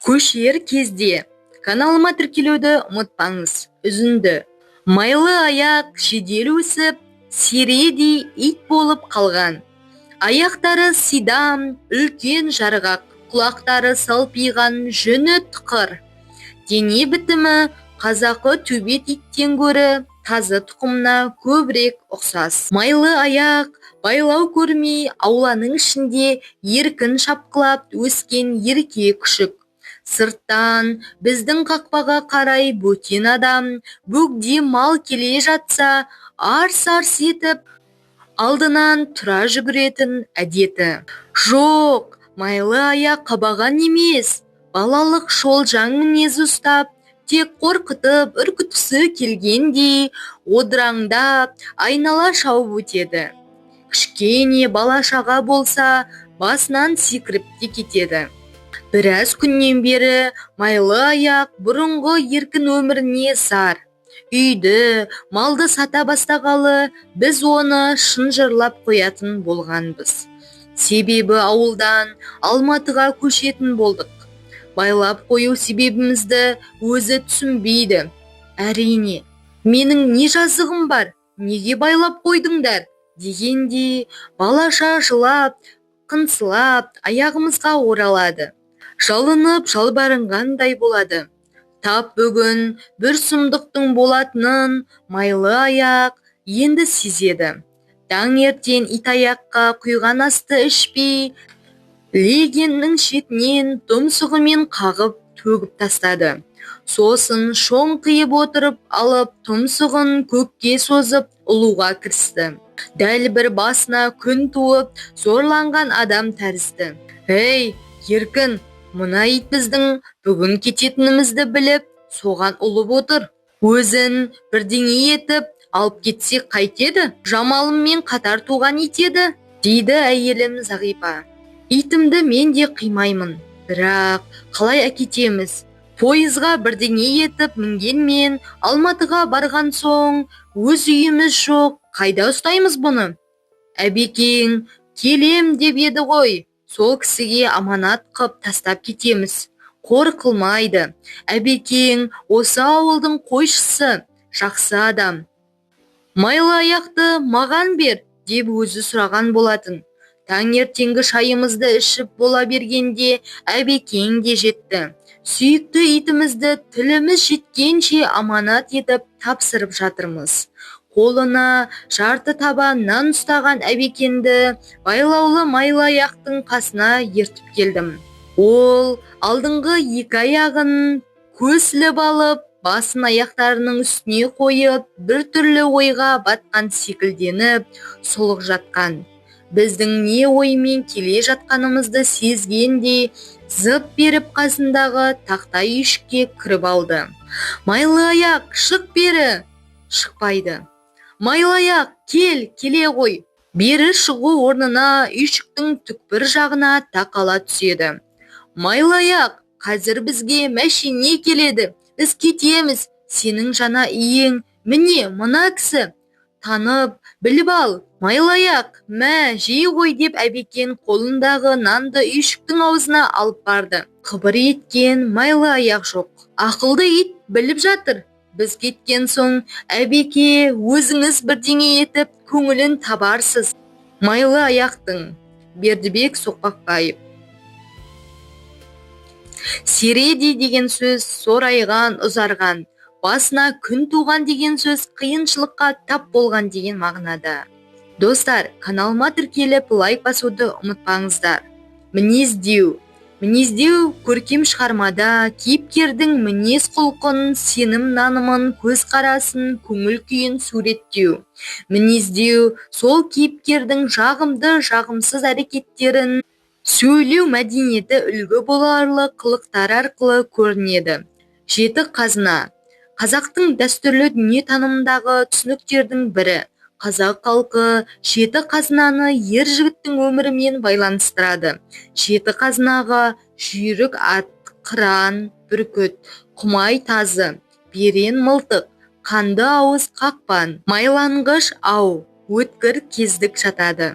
Көшер кезде каналыма тіркелуді ұмытпаңыз. Үзінді. Майлы аяқ жедел өсіп, середей ит болып қалған. Аяқтары сидам, үлкен жарғақ, құлақтары салпиған, жүні тықыр. Дене бітімі қазақы төбет иттен гөрі тазы тұқымына көбірек ұқсас. Майлы аяқ байлау көрмей ауланың ішінде еркін шапқылап өскен ерке күшік. Сырттан біздің қақпаға қарай бөтен адам бөгде мал келе жатса, арс-арс етіп алдынан тұра жүгіретін әдеті. Жоқ, майлы аяқ қабаған емес, балалық шолжаң мінез ұстап, тек қорқытып үркіткісі келгендей одыраңдап айнала шауып өтеді. Кішкене бала-шаға болса, басынан секіріп те кетеді. Біраз күннен бері майлы аяқ бұрынғы еркін өміріне зар. Үйді, малды сата бастағалы, біз оны шынжырлап қоятын болғанбыз. Себебі ауылдан Алматыға көшетін болдық. Байлап қою себебімізді өзі түсінбейді. Әрине, менің не жазығым бар, неге байлап қойдыңдар? Дегенде балаша жылап, қынсылап, аяғымызға оралады. Жалынып жалбарынғандай болады. Тап бүгін бір сұмдықтың болатынын майлы аяқ енді сезеді. Таңертең итаяққа құйған асты ішпей, легеннің шетінен тұмсығымен қағып төгіп тастады. Сосын шоңқиып отырып алып, тұмсығын көкке созып ұлуға кірісті. Дәл бір басына күн туып, зорланған адам тәрізді. Ей, еркін, мына ит біздің бүгін кететінімізді біліп, соған ұлып отыр. Өзін бірдеңе етіп алып кетсек қайтеді? Жамалыммен қатар туған ит еді, дейді әйелім Зағипа. Итімді мен де қимаймын, бірақ қалай әкетеміз? Пойызға бірдеңе етіп мінгенмен Алматыға барған соң өз үйіміз жоқ, қайда ұстаймыз бұны? Әбекең келем деп еді ғой, сол кісіге аманат қып тастап кетеміз. Қор қылмайды. Әбекең осы ауылдың қойшысы, жақсы адам. Майлы аяқты маған бер деп өзі сұраған болатын. Таңертеңгі шайымызды ішіп бола бергенде Әбекең де жетті. Сүйікті итімізді тіліміз жеткенше аманат етіп тапсырып жатырмыз. Қолына жарты таба нан ұстаған Әбекенді байлаулы майлы аяқтың қасына ертіп келдім. Ол алдыңғы екі аяғын көсіліп алып, басын аяқтарының үстіне қойып, бір түрлі ойға батқан секілденіп, сұлық жатқан. Біздің не оймен келе жатқанымызды сезгендей, зып беріп қасындағы тақтай үйшікке кіріп алды. Майлы аяқ, шық бері! Шықпайды. Майлы аяқ, келе ғой! Бері шығу орнына үйшіктің түкпір жағына тақала түседі. Майлы аяқ, қазір бізге мәшине келеді. Біз кетеміз. Сенің жана иең, міне, мына кісі. Танып, біліп ал. Майлы аяқ, мә, жей ғой деп Әбекең қолындағы нанды үйшіктің аузына алып барды. Қыбыр еткен майлы аяқ жоқ. Ақылды ит біліп жатыр. Біз кеткен соң, Әбеке, өзіңіз бірдеңе етіп, көңілін табарсыз. Майлы аяқтың. Бердібек Соқпақбаев. Середей деген сөз сорайған, ұзарған. Басына күн туған деген сөз қиыншылыққа тап болған деген мағынада. Достар, каналыма тіркеліп лайк басуды ұмытпаңыздар. Мінездеу. Мінездеу көркем шығармада кейіпкердің мінез құлқын, сенім нанымын, көзқарасын, көңіл күйін суреттеу. Мінездеу сол кейіпкердің жағымды, жағымсыз әрекеттерін, сөйлеу мәдениеті үлгі боларлы қылықтар арқылы көрінеді. Жеті қазына. Қазақтың дәстүрлі дүниетанымындағы түсініктердің бірі. Қазақ халқы жеті қазынаны ер жігіттің өмірімен байланыстырады. Жеті қазынаға жүйрік ат, қыран, бүркіт, құмай тазы, берен мылтық, қанды ауыз қақпан, майланғыш ау, өткір кездік жатады.